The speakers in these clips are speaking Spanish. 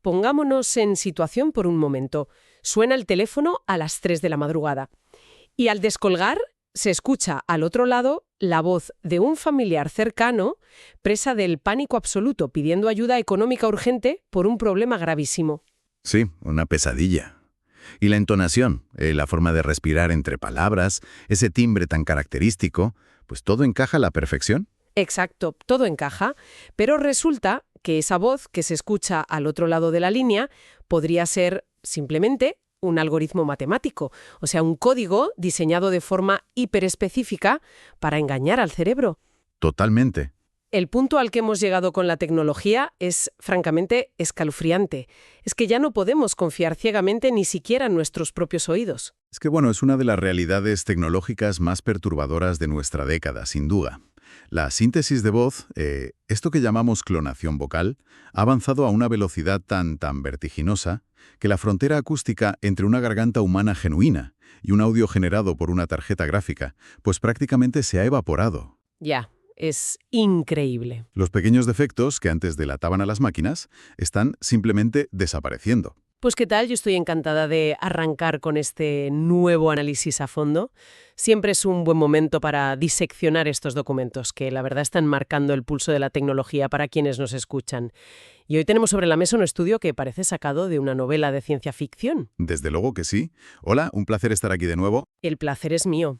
pongámonos en situación por un momento. Suena el teléfono a las 3 de la madrugada. Y al descolgar, se escucha al otro lado la voz de un familiar cercano, presa del pánico absoluto, pidiendo ayuda económica urgente por un problema gravísimo. Sí, una pesadilla. Y la entonación, la forma de respirar entre palabras, ese timbre tan característico, pues todo encaja a la perfección. Exacto, todo encaja, pero resulta que esa voz que se escucha al otro lado de la línea podría ser simplemente un algoritmo matemático, o sea, un código diseñado de forma hiperespecífica para engañar al cerebro. Totalmente. El punto al que hemos llegado con la tecnología es, francamente, escalofriante. Es que ya no podemos confiar ciegamente ni siquiera en nuestros propios oídos. Es que es una de las realidades tecnológicas más perturbadoras de nuestra década, sin duda. La síntesis de voz, esto que llamamos clonación vocal, ha avanzado a una velocidad tan vertiginosa que la frontera acústica entre una garganta humana genuina y un audio generado por una tarjeta gráfica, pues prácticamente se ha evaporado. Ya, es increíble. Los pequeños defectos que antes delataban a las máquinas están simplemente desapareciendo. Pues qué tal, yo estoy encantada de arrancar con este nuevo análisis a fondo. Siempre es un buen momento para diseccionar estos documentos, que la verdad están marcando el pulso de la tecnología para quienes nos escuchan. Y hoy tenemos sobre la mesa un estudio que parece sacado de una novela de ciencia ficción. Desde luego que sí. Hola, un placer estar aquí de nuevo. El placer es mío.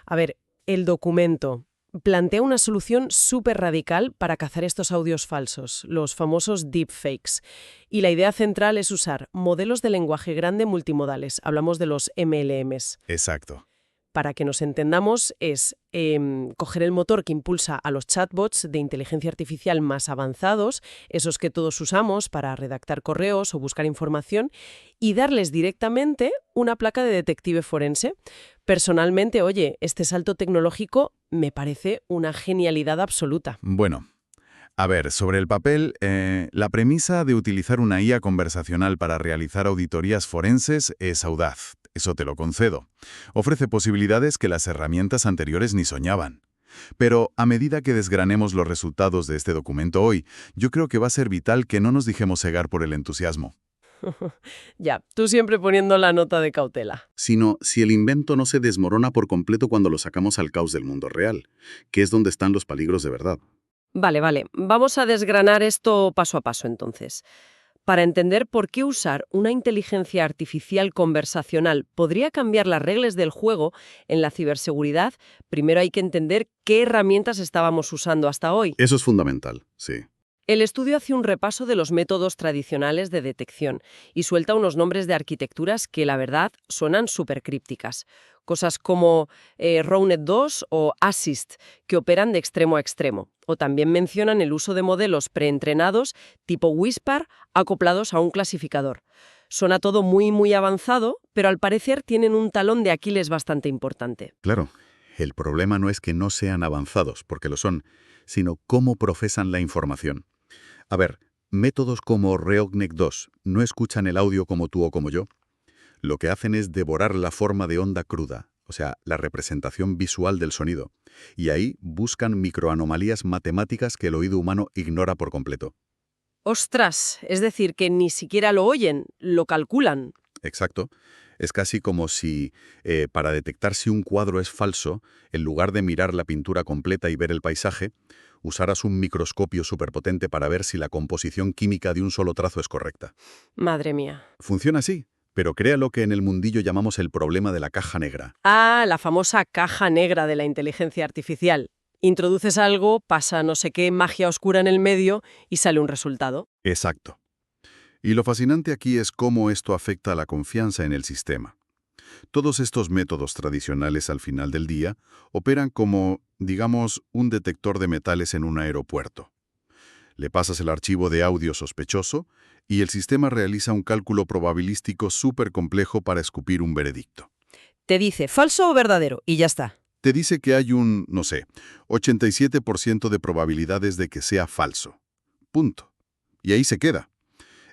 A ver, el documento plantea una solución súper radical para cazar estos audios falsos, los famosos deepfakes. Y la idea central es usar modelos de lenguaje grande multimodales. Hablamos de los MLMs. Exacto. Para que nos entendamos, es coger el motor que impulsa a los chatbots de inteligencia artificial más avanzados, esos que todos usamos para redactar correos o buscar información, y darles directamente una placa de detective forense. Personalmente, oye, este salto tecnológico me parece una genialidad absoluta. Bueno, a ver, sobre el papel, la premisa de utilizar una IA conversacional para realizar auditorías forenses es audaz. Eso te lo concedo. Ofrece posibilidades que las herramientas anteriores ni soñaban. Pero a medida que desgranemos los resultados de este documento hoy, yo creo que va a ser vital que no nos dejemos cegar por el entusiasmo. Ya, tú siempre poniendo la nota de cautela. Sino si el invento no se desmorona por completo cuando lo sacamos al caos del mundo real, que es donde están los peligros de verdad. Vale. Vamos a desgranar esto paso a paso entonces. Para entender por qué usar una inteligencia artificial conversacional podría cambiar las reglas del juego en la ciberseguridad, primero hay que entender qué herramientas estábamos usando hasta hoy. Eso es fundamental, sí. El estudio hace un repaso de los métodos tradicionales de detección y suelta unos nombres de arquitecturas que, la verdad, suenan súper crípticas. Cosas como Ronet 2 o Assist, que operan de extremo a extremo. O también mencionan el uso de modelos preentrenados tipo Whisper acoplados a un clasificador. Suena todo muy avanzado, pero al parecer tienen un talón de Aquiles bastante importante. Claro, el problema no es que no sean avanzados, porque lo son, sino cómo procesan la información. A ver, métodos como Reognek 2 no escuchan el audio como tú o como yo. Lo que hacen es devorar la forma de onda cruda, o sea, la representación visual del sonido. Y ahí buscan microanomalías matemáticas que el oído humano ignora por completo. ¡Ostras! Es decir, que ni siquiera lo oyen, lo calculan. Exacto. Es casi como si, para detectar si un cuadro es falso, en lugar de mirar la pintura completa y ver el paisaje, usaras un microscopio superpotente para ver si la composición química de un solo trazo es correcta. Madre mía. Funciona así, pero crea lo que en el mundillo llamamos el problema de la caja negra. Ah, la famosa caja negra de la inteligencia artificial. Introduces algo, pasa no sé qué magia oscura en el medio y sale un resultado. Exacto. Y lo fascinante aquí es cómo esto afecta a la confianza en el sistema. Todos estos métodos tradicionales al final del día operan como, digamos, un detector de metales en un aeropuerto. Le pasas el archivo de audio sospechoso y el sistema realiza un cálculo probabilístico súper complejo para escupir un veredicto. Te dice falso o verdadero y ya está. Te dice que hay un, 87% de probabilidades de que sea falso. Punto. Y ahí se queda.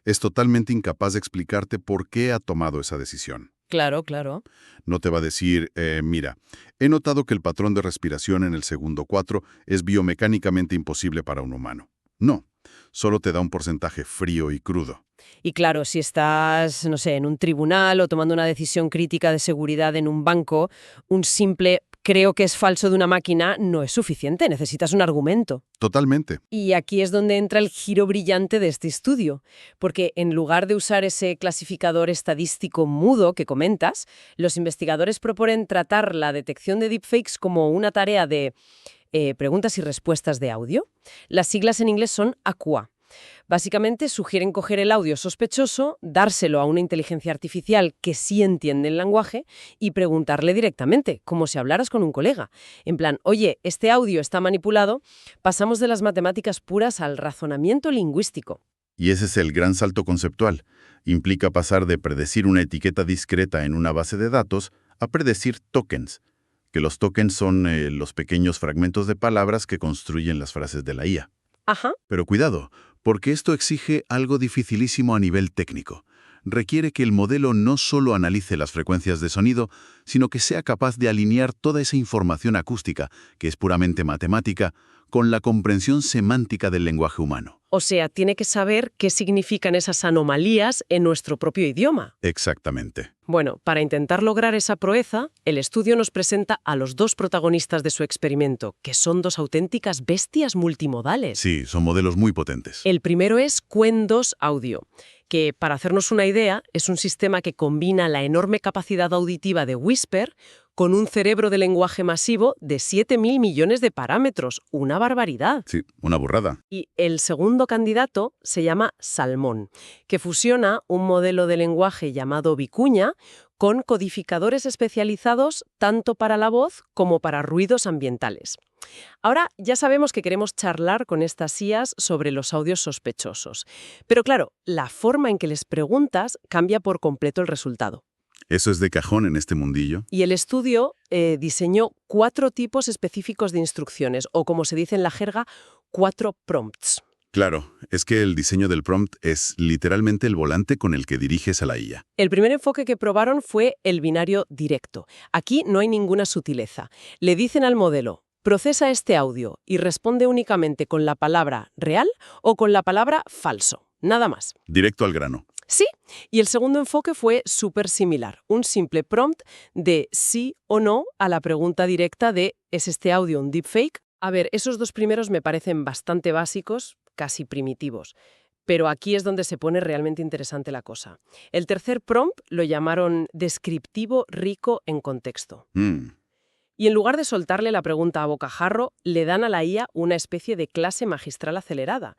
Es totalmente incapaz de explicarte por qué ha tomado esa decisión. Claro. No te va a decir, mira, he notado que el patrón de respiración en el segundo 4 es biomecánicamente imposible para un humano. No, solo te da un porcentaje frío y crudo. Y claro, si estás, no sé, en un tribunal o tomando una decisión crítica de seguridad en un banco, un simple creo que es falso de una máquina no es suficiente, necesitas un argumento. Totalmente. Y aquí es donde entra el giro brillante de este estudio, porque en lugar de usar ese clasificador estadístico mudo que comentas, los investigadores proponen tratar la detección de deepfakes como una tarea de preguntas y respuestas de audio. Las siglas en inglés son ACUA. Básicamente sugieren coger el audio sospechoso, dárselo a una inteligencia artificial que sí entiende el lenguaje y preguntarle directamente, como si hablaras con un colega. En plan, oye, este audio está manipulado, pasamos de las matemáticas puras al razonamiento lingüístico. Y ese es el gran salto conceptual. Implica pasar de predecir una etiqueta discreta en una base de datos a predecir tokens, que los tokens son los pequeños fragmentos de palabras que construyen las frases de la IA. Ajá. Pero cuidado, porque esto exige algo dificilísimo a nivel técnico. Requiere que el modelo no solo analice las frecuencias de sonido, sino que sea capaz de alinear toda esa información acústica, que es puramente matemática, con la comprensión semántica del lenguaje humano. O sea, tiene que saber qué significan esas anomalías en nuestro propio idioma. Exactamente. Bueno, para intentar lograr esa proeza, el estudio nos presenta a los dos protagonistas de su experimento, que son dos auténticas bestias multimodales. Sí, son modelos muy potentes. El primero es Qwen 2 Audio, que, para hacernos una idea, es un sistema que combina la enorme capacidad auditiva de Whisper con un cerebro de lenguaje masivo de 7.000 millones de parámetros. ¡Una barbaridad! Sí, una burrada. Y el segundo candidato se llama Salmón, que fusiona un modelo de lenguaje llamado Vicuña con codificadores especializados tanto para la voz como para ruidos ambientales. Ahora ya sabemos que queremos charlar con estas IAs sobre los audios sospechosos. Pero claro, la forma en que les preguntas cambia por completo el resultado. Eso es de cajón en este mundillo. Y el estudio diseñó 4 tipos específicos de instrucciones, o como se dice en la jerga, 4 prompts. Claro, es que el diseño del prompt es literalmente el volante con el que diriges a la IA. El primer enfoque que probaron fue el binario directo. Aquí no hay ninguna sutileza. Le dicen al modelo, procesa este audio y responde únicamente con la palabra real o con la palabra falso. Nada más. Directo al grano. Sí, y el segundo enfoque fue súper similar. Un simple prompt de sí o no a la pregunta directa de ¿es este audio un deepfake? A ver, esos dos primeros me parecen bastante básicos, casi primitivos. Pero aquí es donde se pone realmente interesante la cosa. El tercer prompt lo llamaron descriptivo rico en contexto. Y en lugar de soltarle la pregunta a bocajarro, le dan a la IA una especie de clase magistral acelerada.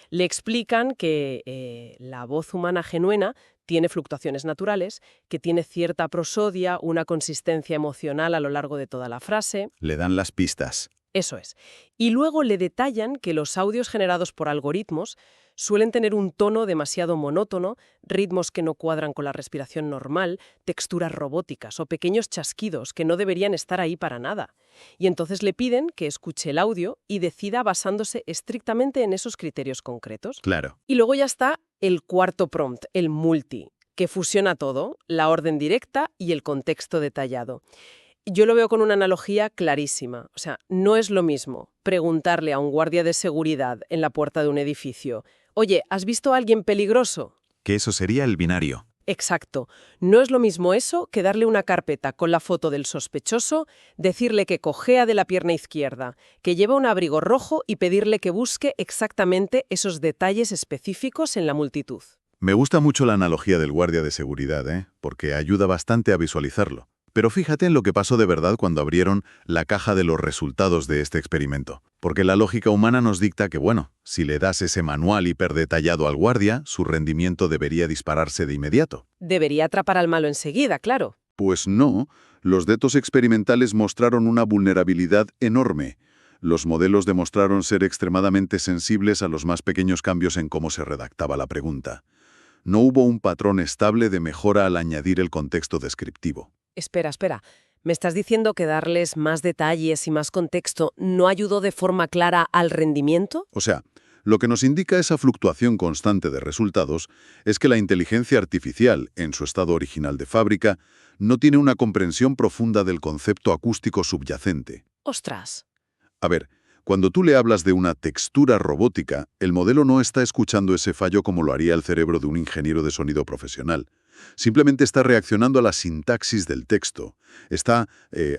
Le explican que la voz humana genuina tiene fluctuaciones naturales, que tiene cierta prosodia, una consistencia emocional a lo largo de toda la frase. Le dan las pistas. Eso es. Y luego le detallan que los audios generados por algoritmos suelen tener un tono demasiado monótono, ritmos que no cuadran con la respiración normal, texturas robóticas o pequeños chasquidos que no deberían estar ahí para nada. Y entonces le piden que escuche el audio y decida basándose estrictamente en esos criterios concretos. Claro. Y luego ya está el cuarto prompt, el multi, que fusiona todo, la orden directa y el contexto detallado. Yo lo veo con una analogía clarísima. O sea, no es lo mismo preguntarle a un guardia de seguridad en la puerta de un edificio, oye, ¿has visto a alguien peligroso? Que eso sería el binario. Exacto. No es lo mismo eso que darle una carpeta con la foto del sospechoso, decirle que cojea de la pierna izquierda, que lleva un abrigo rojo y pedirle que busque exactamente esos detalles específicos en la multitud. Me gusta mucho la analogía del guardia de seguridad, porque ayuda bastante a visualizarlo. Pero fíjate en lo que pasó de verdad cuando abrieron la caja de los resultados de este experimento. Porque la lógica humana nos dicta que, bueno, si le das ese manual hiperdetallado al guardia, su rendimiento debería dispararse de inmediato. Debería atrapar al malo enseguida, claro. Pues no, los datos experimentales mostraron una vulnerabilidad enorme. Los modelos demostraron ser extremadamente sensibles a los más pequeños cambios en cómo se redactaba la pregunta. No hubo un patrón estable de mejora al añadir el contexto descriptivo. Espera. ¿Me estás diciendo que darles más detalles y más contexto no ayudó de forma clara al rendimiento? O sea, lo que nos indica esa fluctuación constante de resultados es que la inteligencia artificial, en su estado original de fábrica, no tiene una comprensión profunda del concepto acústico subyacente. ¡Ostras! A ver, Cuando tú le hablas de una textura robótica, el modelo no está escuchando ese fallo como lo haría el cerebro de un ingeniero de sonido profesional. Simplemente está reaccionando a la sintaxis del texto. Está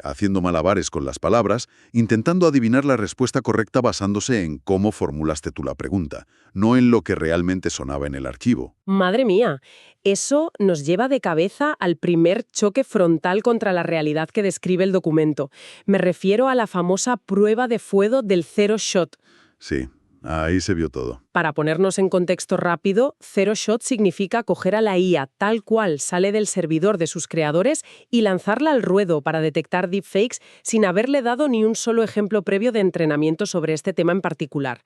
haciendo malabares con las palabras, intentando adivinar la respuesta correcta basándose en cómo formulaste tú la pregunta, no en lo que realmente sonaba en el archivo. Madre mía, eso nos lleva de cabeza al primer choque frontal contra la realidad que describe el documento. Me refiero a la famosa prueba de fuego del zero shot. Sí, ahí se vio todo. Para ponernos en contexto rápido, zero shot significa coger a la IA tal cual sale del servidor de sus creadores y lanzarla al ruedo para detectar deepfakes sin haberle dado ni un solo ejemplo previo de entrenamiento sobre este tema en particular.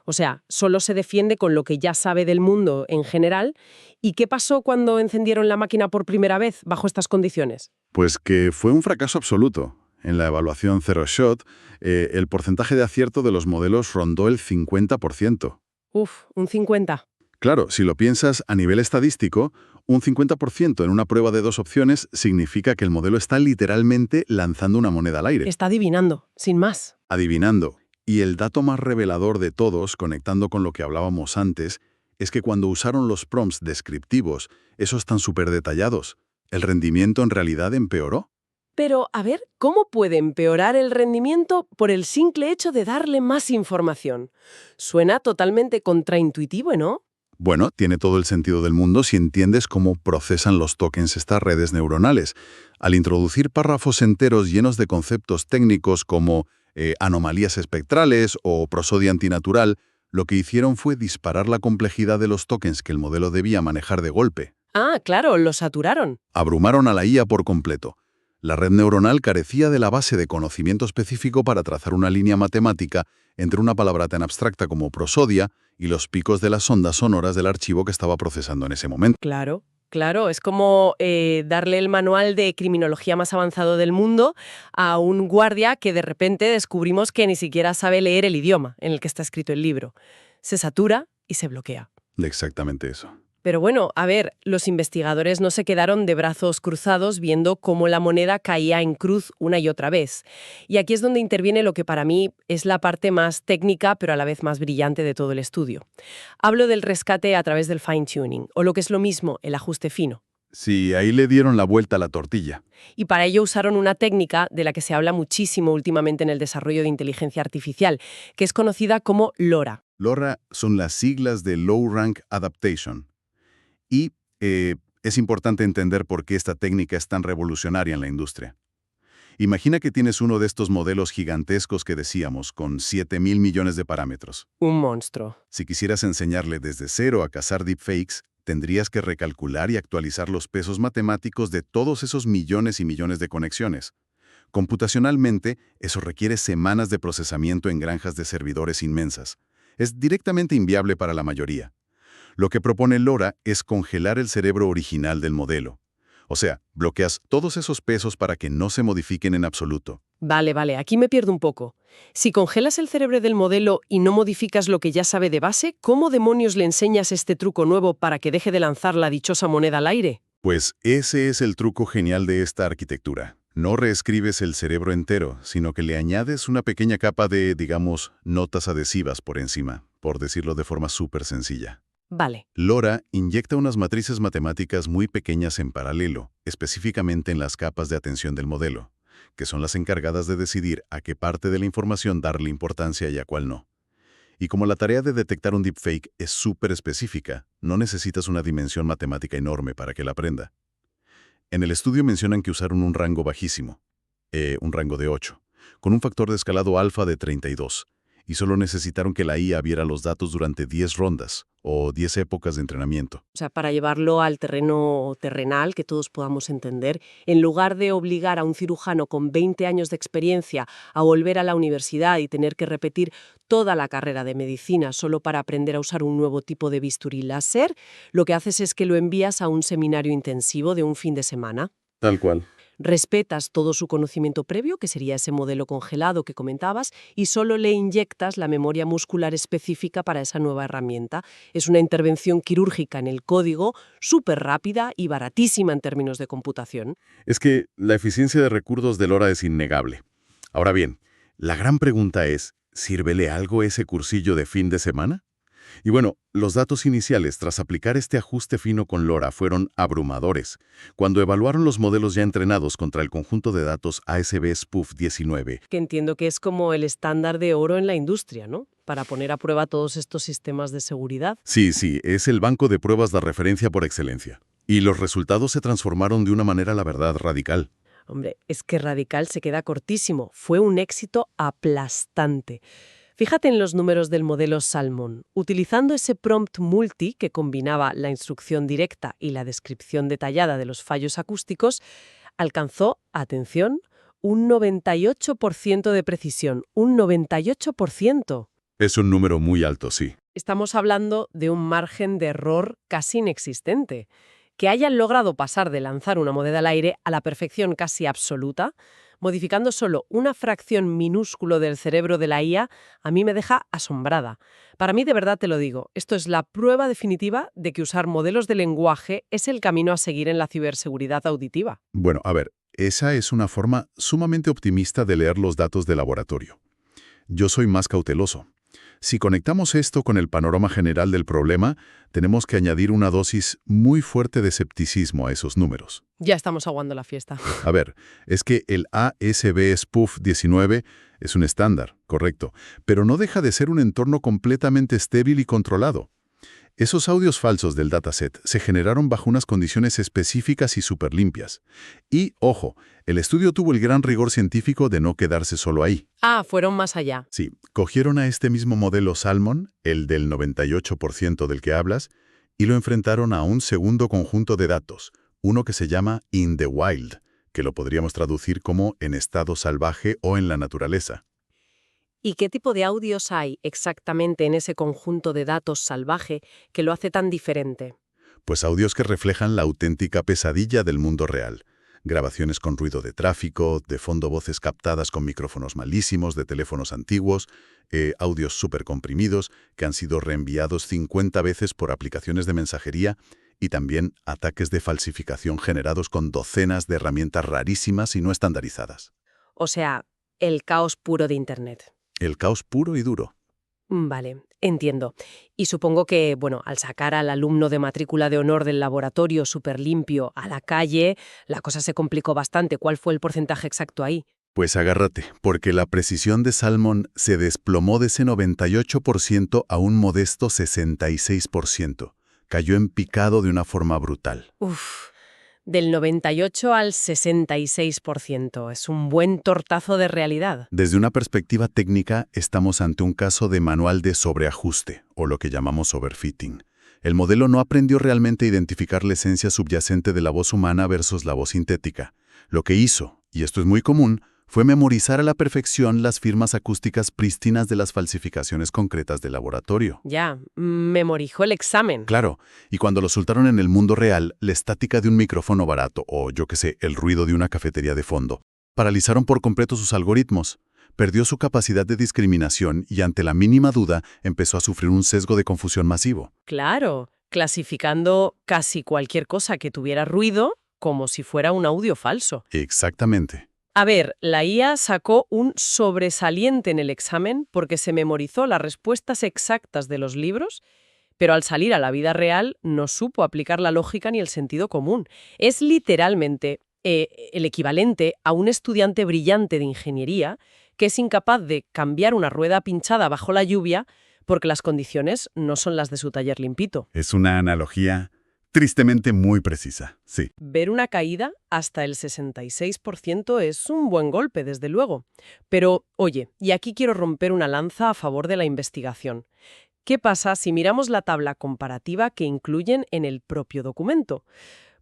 O sea, solo se defiende con lo que ya sabe del mundo en general. ¿Y qué pasó cuando encendieron la máquina por primera vez bajo estas condiciones? Pues que fue un fracaso absoluto. En la evaluación Zero Shot, el porcentaje de acierto de los modelos rondó el 50%. Uf, un 50. Claro, si lo piensas a nivel estadístico, un 50% en una prueba de 2 opciones significa que el modelo está literalmente lanzando una moneda al aire. Está adivinando, sin más. Adivinando. Y el dato más revelador de todos, conectando con lo que hablábamos antes, es que cuando usaron los prompts descriptivos, esos tan súper detallados, el rendimiento en realidad empeoró. Pero, a ver, ¿cómo puede empeorar el rendimiento por el simple hecho de darle más información? Suena totalmente contraintuitivo, ¿no? Bueno, tiene todo el sentido del mundo si entiendes cómo procesan los tokens estas redes neuronales. Al introducir párrafos enteros llenos de conceptos técnicos como anomalías espectrales o prosodia antinatural, lo que hicieron fue disparar la complejidad de los tokens que el modelo debía manejar de golpe. Ah, claro, lo saturaron. Abrumaron a la IA por completo. La red neuronal carecía de la base de conocimiento específico para trazar una línea matemática entre una palabra tan abstracta como prosodia y los picos de las ondas sonoras del archivo que estaba procesando en ese momento. Claro, claro, es como darle el manual de criminología más avanzado del mundo a un guardia que de repente descubrimos que ni siquiera sabe leer el idioma en el que está escrito el libro. Se satura y se bloquea. Exactamente eso. Pero bueno, a ver, los investigadores no se quedaron de brazos cruzados viendo cómo la moneda caía en cruz una y otra vez. Y aquí es donde interviene lo que para mí es la parte más técnica, pero a la vez más brillante de todo el estudio. Hablo del rescate a través del fine-tuning, o lo que es lo mismo, el ajuste fino. Sí, ahí le dieron la vuelta a la tortilla. Y para ello usaron una técnica de la que se habla muchísimo últimamente en el desarrollo de inteligencia artificial, que es conocida como LoRA. LoRA son las siglas de Low Rank Adaptation. Y es importante entender por qué esta técnica es tan revolucionaria en la industria. Imagina que tienes uno de estos modelos gigantescos que decíamos, con 7.000 millones de parámetros. Un monstruo. Si quisieras enseñarle desde cero a cazar deepfakes, tendrías que recalcular y actualizar los pesos matemáticos de todos esos millones y millones de conexiones. Computacionalmente, eso requiere semanas de procesamiento en granjas de servidores inmensas. Es directamente inviable para la mayoría. Lo que propone LoRA es congelar el cerebro original del modelo. O sea, bloqueas todos esos pesos para que no se modifiquen en absoluto. Vale, aquí me pierdo un poco. Si congelas el cerebro del modelo y no modificas lo que ya sabe de base, ¿cómo demonios le enseñas este truco nuevo para que deje de lanzar la dichosa moneda al aire? Pues ese es el truco genial de esta arquitectura. No reescribes el cerebro entero, sino que le añades una pequeña capa de, digamos, notas adhesivas por encima, por decirlo de forma súper sencilla. Vale. LoRA inyecta unas matrices matemáticas muy pequeñas en paralelo, específicamente en las capas de atención del modelo, que son las encargadas de decidir a qué parte de la información darle importancia y a cuál no. Y como la tarea de detectar un deepfake es súper específica, no necesitas una dimensión matemática enorme para que la aprenda. En el estudio mencionan que usaron un rango bajísimo, un rango de 8, con un factor de escalado alfa de 32, y solo necesitaron que la IA viera los datos durante 10 rondas o 10 épocas de entrenamiento. O sea, para llevarlo al terreno terrenal, que todos podamos entender, en lugar de obligar a un cirujano con 20 años de experiencia a volver a la universidad y tener que repetir toda la carrera de medicina solo para aprender a usar un nuevo tipo de bisturí láser, lo que haces es que lo envías a un seminario intensivo de un fin de semana. Tal cual. Respetas todo su conocimiento previo, que sería ese modelo congelado que comentabas, y solo le inyectas la memoria muscular específica para esa nueva herramienta. Es una intervención quirúrgica en el código, súper rápida y baratísima en términos de computación. Es que la eficiencia de recursos de LoRA es innegable. Ahora bien, la gran pregunta es, ¿Sírvele algo ese cursillo de fin de semana? Y bueno, los datos iniciales tras aplicar este ajuste fino con LoRa fueron abrumadores. Cuando evaluaron los modelos ya entrenados contra el conjunto de datos ASB Spoof 19, Que entiendo que es como el estándar de oro en la industria, ¿no? Para poner a prueba todos estos sistemas de seguridad. sí, es el banco de pruebas de referencia por excelencia. Y los resultados se transformaron de una manera, la verdad, radical. Hombre, es que radical se queda cortísimo. Fue un éxito aplastante. Fíjate en los números del modelo Salmon. Utilizando ese prompt multi que combinaba la instrucción directa y la descripción detallada de los fallos acústicos, alcanzó, atención, un 98% de precisión. ¡Un 98%! Es un número muy alto, sí. Estamos hablando de un margen de error casi inexistente. Que hayan logrado pasar de lanzar una moneda al aire a la perfección casi absoluta, modificando solo una fracción minúsculo del cerebro de la IA, a mí me deja asombrada. Para mí, de verdad te lo digo, esto es la prueba definitiva de que usar modelos de lenguaje es el camino a seguir en la ciberseguridad auditiva. Bueno, a ver, esa es una forma sumamente optimista de leer los datos de laboratorio. Yo soy más cauteloso. Si conectamos esto con el panorama general del problema, tenemos que añadir una dosis muy fuerte de escepticismo a esos números. Ya estamos aguando la fiesta. A ver, es que el ASB Spoof 19 es un estándar, correcto, pero no deja de ser un entorno completamente estéril y controlado. Esos audios falsos del dataset se generaron bajo unas condiciones específicas y súper limpias. Y, ojo, el estudio tuvo el gran rigor científico de no quedarse solo ahí. Ah, fueron más allá. Sí, cogieron a este mismo modelo Salmon, el del 98% del que hablas, y lo enfrentaron a un segundo conjunto de datos, uno que se llama In the Wild, que lo podríamos traducir como en estado salvaje o en la naturaleza. ¿Y qué tipo de audios hay exactamente en ese conjunto de datos salvaje que lo hace tan diferente? Pues audios que reflejan la auténtica pesadilla del mundo real. Grabaciones con ruido de tráfico, de fondo voces captadas con micrófonos malísimos de teléfonos antiguos, audios súper comprimidos que han sido reenviados 50 veces por aplicaciones de mensajería y también ataques de falsificación generados con docenas de herramientas rarísimas y no estandarizadas. O sea, el caos puro de Internet. El caos puro y duro. Vale, entiendo. Y supongo que, bueno, al sacar al alumno de matrícula de honor del laboratorio súper limpio a la calle, la cosa se complicó bastante. ¿Cuál fue el porcentaje exacto ahí? Pues agárrate, porque la precisión de Salmon se desplomó de ese 98% a un modesto 66%. Cayó en picado de una forma brutal. Uf, del 98 al 66%. Es un buen tortazo de realidad. Desde una perspectiva técnica, estamos ante un caso de manual de sobreajuste, o lo que llamamos overfitting. El modelo no aprendió realmente a identificar la esencia subyacente de la voz humana versus la voz sintética. Lo que hizo, y esto es muy común, fue memorizar a la perfección las firmas acústicas prístinas de las falsificaciones concretas del laboratorio. Ya, memorizó el examen. Claro, y cuando lo soltaron en el mundo real, la estática de un micrófono barato, o yo qué sé, el ruido de una cafetería de fondo, paralizaron por completo sus algoritmos. Perdió su capacidad de discriminación y ante la mínima duda empezó a sufrir un sesgo de confusión masivo. Claro, clasificando casi cualquier cosa que tuviera ruido como si fuera un audio falso. Exactamente. A ver, la IA sacó un sobresaliente en el examen porque se memorizó las respuestas exactas de los libros, pero al salir a la vida real no supo aplicar la lógica ni el sentido común. Es literalmente el equivalente a un estudiante brillante de ingeniería que es incapaz de cambiar una rueda pinchada bajo la lluvia porque las condiciones no son las de su taller limpito. Es una analogía tristemente muy precisa, sí. Ver una caída hasta el 66% es un buen golpe, desde luego. Pero, oye, y aquí quiero romper una lanza a favor de la investigación. ¿Qué pasa si miramos la tabla comparativa que incluyen en el propio documento?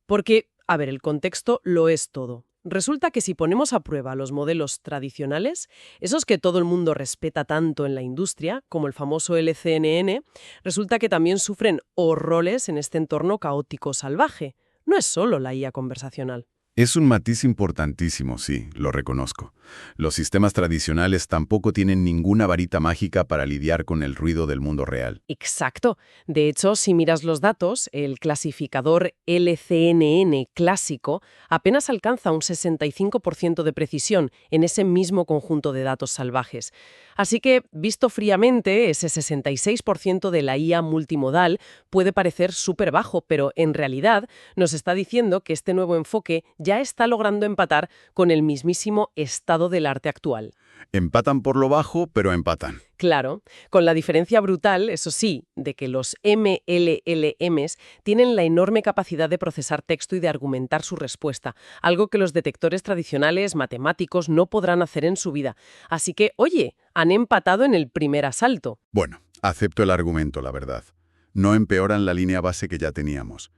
Porque, a ver, el contexto lo es todo. Resulta que si ponemos a prueba los modelos tradicionales, esos que todo el mundo respeta tanto en la industria, como el famoso LCNN, resulta que también sufren horrores en este entorno caótico salvaje. No es solo la IA conversacional. Es un matiz importantísimo, sí, lo reconozco. Los sistemas tradicionales tampoco tienen ninguna varita mágica para lidiar con el ruido del mundo real. Exacto. De hecho, si miras los datos, el clasificador LCNN clásico apenas alcanza un 65% de precisión en ese mismo conjunto de datos salvajes. Así que, visto fríamente, ese 66% de la IA multimodal puede parecer súper bajo, pero en realidad nos está diciendo que este nuevo enfoque ya está logrando empatar con el mismísimo estado del arte actual. Empatan por lo bajo, pero empatan. Claro, con la diferencia brutal, eso sí, de que los MLLMs tienen la enorme capacidad de procesar texto y de argumentar su respuesta, algo que los detectores tradicionales matemáticos no podrán hacer en su vida. Así que, oye, han empatado en el primer asalto. Bueno, acepto el argumento, la verdad. No empeoran la línea base que ya teníamos.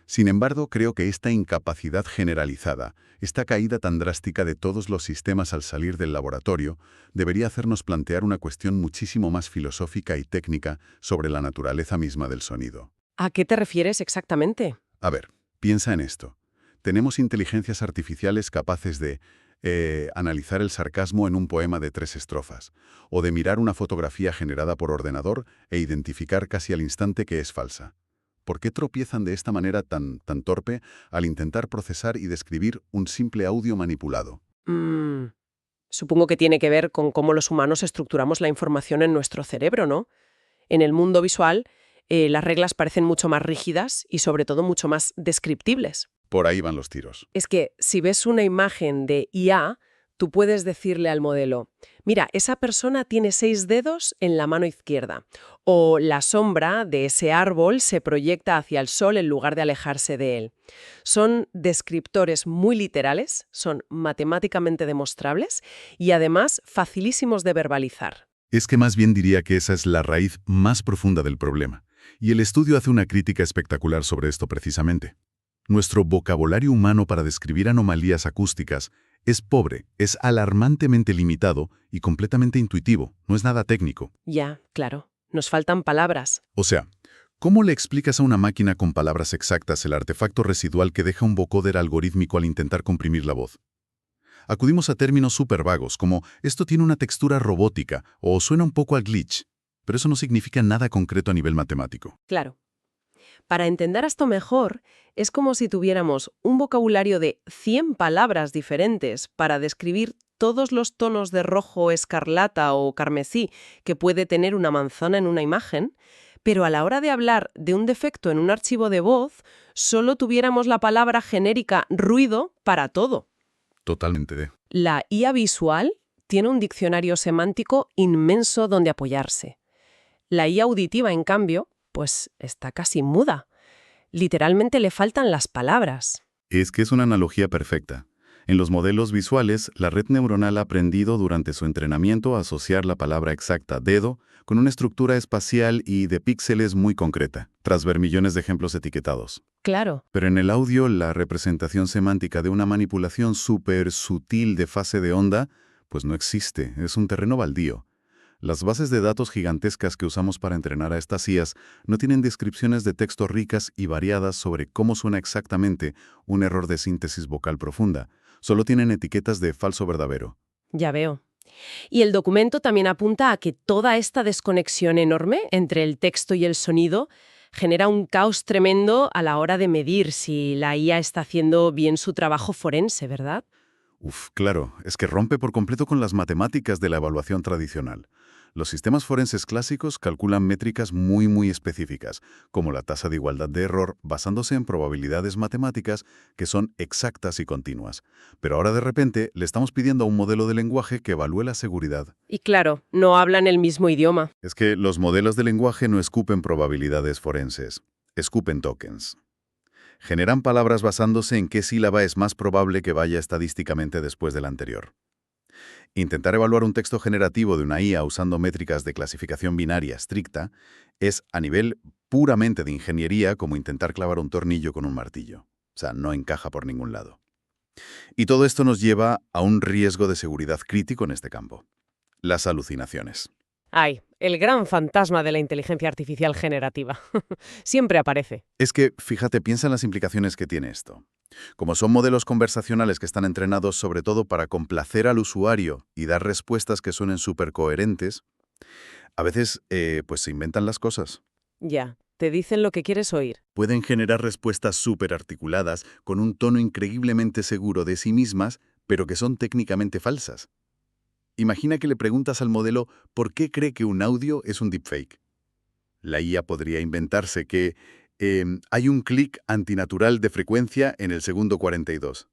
Sin embargo, creo que esta incapacidad generalizada, esta caída tan drástica de todos los sistemas al salir del laboratorio, debería hacernos plantear una cuestión muchísimo más filosófica y técnica sobre la naturaleza misma del sonido. ¿A qué te refieres exactamente? A ver, piensa en esto. Tenemos inteligencias artificiales capaces de analizar el sarcasmo en un poema de 3 estrofas, o de mirar una fotografía generada por ordenador e identificar casi al instante que es falsa. ¿Por qué tropiezan de esta manera tan torpe al intentar procesar y describir un simple audio manipulado? Supongo que tiene que ver con cómo los humanos estructuramos la información en nuestro cerebro, ¿no? En el mundo visual, las reglas parecen mucho más rígidas y sobre todo mucho más descriptibles. Por ahí van los tiros. Es que si ves una imagen de IA, tú puedes decirle al modelo, mira, esa persona tiene 6 dedos en la mano izquierda, o la sombra de ese árbol se proyecta hacia el sol en lugar de alejarse de él. Son descriptores muy literales, son matemáticamente demostrables y además facilísimos de verbalizar. Es que más bien diría que esa es la raíz más profunda del problema. Y el estudio hace una crítica espectacular sobre esto precisamente. Nuestro vocabulario humano para describir anomalías acústicas es pobre, es alarmantemente limitado y completamente intuitivo, no es nada técnico. Ya, claro, nos faltan palabras. O sea, ¿cómo le explicas a una máquina con palabras exactas el artefacto residual que deja un vocoder algorítmico al intentar comprimir la voz? Acudimos a términos súper vagos, como esto tiene una textura robótica o suena un poco a glitch, pero eso no significa nada concreto a nivel matemático. Claro. Para entender esto mejor, es como si tuviéramos un vocabulario de 100 palabras diferentes para describir todos los tonos de rojo, escarlata o carmesí que puede tener una manzana en una imagen, pero a la hora de hablar de un defecto en un archivo de voz, solo tuviéramos la palabra genérica ruido para todo. Totalmente. La IA visual tiene un diccionario semántico inmenso donde apoyarse. La IA auditiva, en cambio, pues está casi muda. Literalmente le faltan las palabras. Es que es una analogía perfecta. En los modelos visuales, la red neuronal ha aprendido durante su entrenamiento a asociar la palabra exacta dedo con una estructura espacial y de píxeles muy concreta, tras ver millones de ejemplos etiquetados. Claro. Pero en el audio, la representación semántica de una manipulación súper sutil de fase de onda, pues no existe, es un terreno baldío. Las bases de datos gigantescas que usamos para entrenar a estas IAs no tienen descripciones de texto ricas y variadas sobre cómo suena exactamente un error de síntesis vocal profunda. Solo tienen etiquetas de falso verdadero. Ya veo. Y el documento también apunta a que toda esta desconexión enorme entre el texto y el sonido genera un caos tremendo a la hora de medir si la IA está haciendo bien su trabajo forense, ¿verdad? Claro, es que rompe por completo con las matemáticas de la evaluación tradicional. Los sistemas forenses clásicos calculan métricas muy específicas, como la tasa de igualdad de error, basándose en probabilidades matemáticas que son exactas y continuas. Pero ahora de repente le estamos pidiendo a un modelo de lenguaje que evalúe la seguridad. Y claro, no hablan el mismo idioma. Es que los modelos de lenguaje no escupen probabilidades forenses, escupen tokens. Generan palabras basándose en qué sílaba es más probable que vaya estadísticamente después de la anterior. Intentar evaluar un texto generativo de una IA usando métricas de clasificación binaria estricta es, a nivel puramente de ingeniería, como intentar clavar un tornillo con un martillo. O sea, no encaja por ningún lado. Y todo esto nos lleva a un riesgo de seguridad crítico en este campo: las alucinaciones. Ay, el gran fantasma de la inteligencia artificial generativa. Siempre aparece. Es que, fíjate, piensa en las implicaciones que tiene esto. Como son modelos conversacionales que están entrenados sobre todo para complacer al usuario y dar respuestas que suenen súper coherentes, a veces pues se inventan las cosas. Ya, te dicen lo que quieres oír. Pueden generar respuestas súper articuladas con un tono increíblemente seguro de sí mismas, pero que son técnicamente falsas. Imagina que le preguntas al modelo por qué cree que un audio es un deepfake. La IA podría inventarse que hay un clic antinatural de frecuencia en el segundo 42.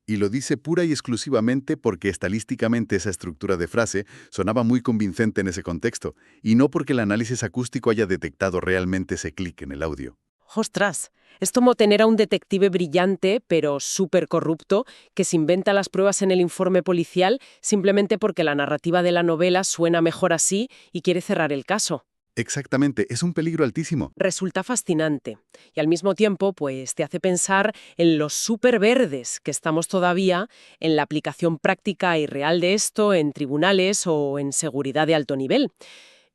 Y lo dice pura y exclusivamente porque estilísticamente esa estructura de frase sonaba muy convincente en ese contexto, y no porque el análisis acústico haya detectado realmente ese clic en el audio. ¡Ostras! Es como tener a un detective brillante, pero súper corrupto, que se inventa las pruebas en el informe policial simplemente porque la narrativa de la novela suena mejor así y quiere cerrar el caso. Exactamente, es un peligro altísimo. Resulta fascinante y al mismo tiempo pues te hace pensar en los súper verdes que estamos todavía en la aplicación práctica y real de esto en tribunales o en seguridad de alto nivel.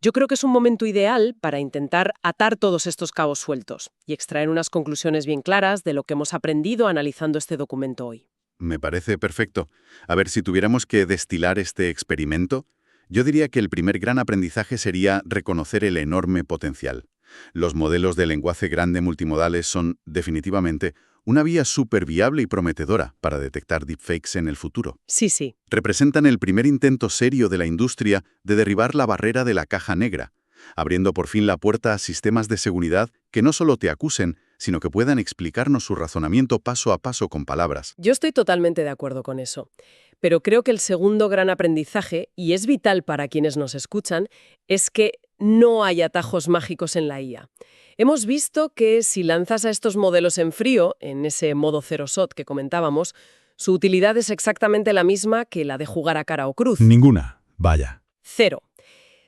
Yo creo que es un momento ideal para intentar atar todos estos cabos sueltos y extraer unas conclusiones bien claras de lo que hemos aprendido analizando este documento hoy. Me parece perfecto. A ver, si tuviéramos que destilar este experimento, yo diría que el primer gran aprendizaje sería reconocer el enorme potencial. Los modelos de lenguaje grande multimodales son, definitivamente, una vía súper viable y prometedora para detectar deepfakes en el futuro. Sí. Representan el primer intento serio de la industria de derribar la barrera de la caja negra, abriendo por fin la puerta a sistemas de seguridad que no solo te acusen, sino que puedan explicarnos su razonamiento paso a paso con palabras. Yo estoy totalmente de acuerdo con eso. Pero creo que el segundo gran aprendizaje, y es vital para quienes nos escuchan, es que no hay atajos mágicos en la IA. Hemos visto que si lanzas a estos modelos en frío, en ese modo cero SOT que comentábamos, su utilidad es exactamente la misma que la de jugar a cara o cruz. Ninguna. Vaya. Cero.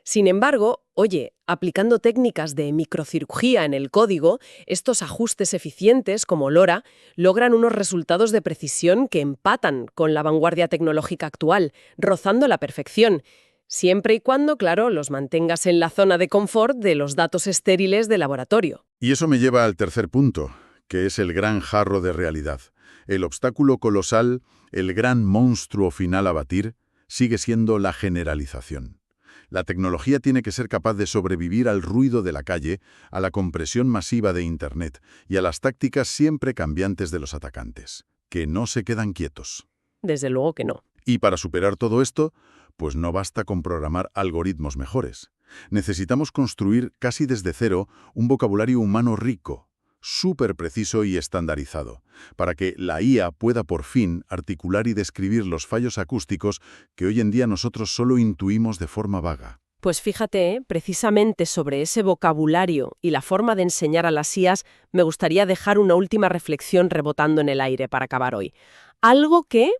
Sin embargo, oye, aplicando técnicas de microcirugía en el código, estos ajustes eficientes, como LoRa, logran unos resultados de precisión que empatan con la vanguardia tecnológica actual, rozando la perfección, siempre y cuando, claro, los mantengas en la zona de confort de los datos estériles de laboratorio. Y eso me lleva al tercer punto, que es el gran jarro de realidad. El obstáculo colosal, el gran monstruo final a batir, sigue siendo la generalización. La tecnología tiene que ser capaz de sobrevivir al ruido de la calle, a la compresión masiva de Internet y a las tácticas siempre cambiantes de los atacantes, que no se quedan quietos. Desde luego que no. Y para superar todo esto, pues no basta con programar algoritmos mejores. Necesitamos construir casi desde cero un vocabulario humano rico, súper preciso y estandarizado, para que la IA pueda por fin articular y describir los fallos acústicos que hoy en día nosotros solo intuimos de forma vaga. Pues fíjate, precisamente sobre ese vocabulario y la forma de enseñar a las IAs, me gustaría dejar una última reflexión rebotando en el aire para acabar hoy. Algo que,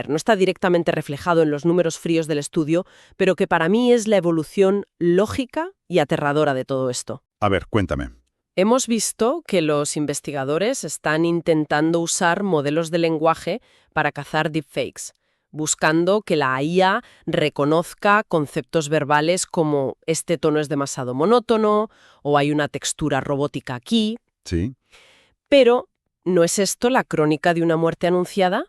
no está directamente reflejado en los números fríos del estudio, pero que para mí es la evolución lógica y aterradora de todo esto. A ver, cuéntame. Hemos visto que los investigadores están intentando usar modelos de lenguaje para cazar deepfakes, buscando que la IA reconozca conceptos verbales como este tono es demasiado monótono o hay una textura robótica aquí. Sí. Pero, ¿no es esto la crónica de una muerte anunciada?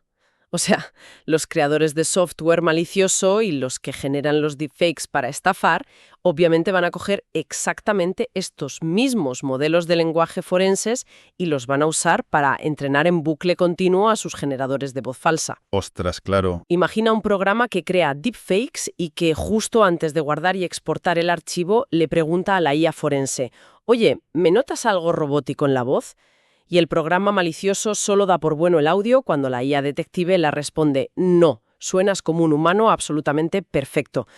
O sea, los creadores de software malicioso y los que generan los deepfakes para estafar, obviamente van a coger exactamente estos mismos modelos de lenguaje forenses y los van a usar para entrenar en bucle continuo a sus generadores de voz falsa. Ostras, claro. Imagina un programa que crea deepfakes y que justo antes de guardar y exportar el archivo le pregunta a la IA forense, «Oye, ¿me notas algo robótico en la voz?» Y el programa malicioso solo da por bueno el audio cuando la IA detective le responde «No, suenas como un humano absolutamente perfecto».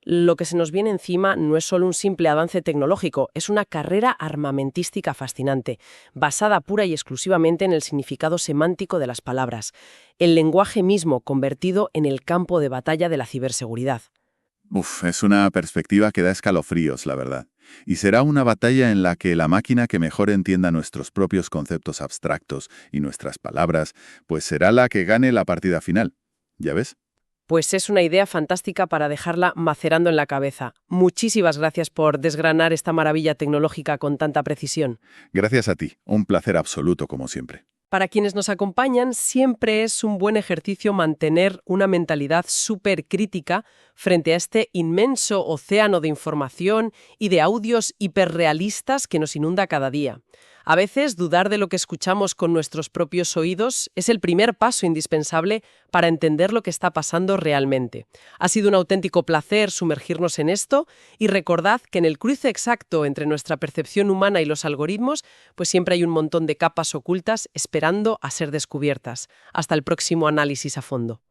Lo que se nos viene encima no es solo un simple avance tecnológico, es una carrera armamentística fascinante, basada pura y exclusivamente en el significado semántico de las palabras, el lenguaje mismo convertido en el campo de batalla de la ciberseguridad. Es una perspectiva que da escalofríos, la verdad. Y será una batalla en la que la máquina que mejor entienda nuestros propios conceptos abstractos y nuestras palabras, pues será la que gane la partida final. ¿Ya ves? Pues es una idea fantástica para dejarla macerando en la cabeza. Muchísimas gracias por desgranar esta maravilla tecnológica con tanta precisión. Gracias a ti, un placer absoluto como siempre. Para quienes nos acompañan, siempre es un buen ejercicio mantener una mentalidad súper crítica frente a este inmenso océano de información y de audios hiperrealistas que nos inunda cada día. A veces, dudar de lo que escuchamos con nuestros propios oídos es el primer paso indispensable para entender lo que está pasando realmente. Ha sido un auténtico placer sumergirnos en esto y recordad que en el cruce exacto entre nuestra percepción humana y los algoritmos, pues siempre hay un montón de capas ocultas esperando a ser descubiertas. Hasta el próximo análisis a fondo.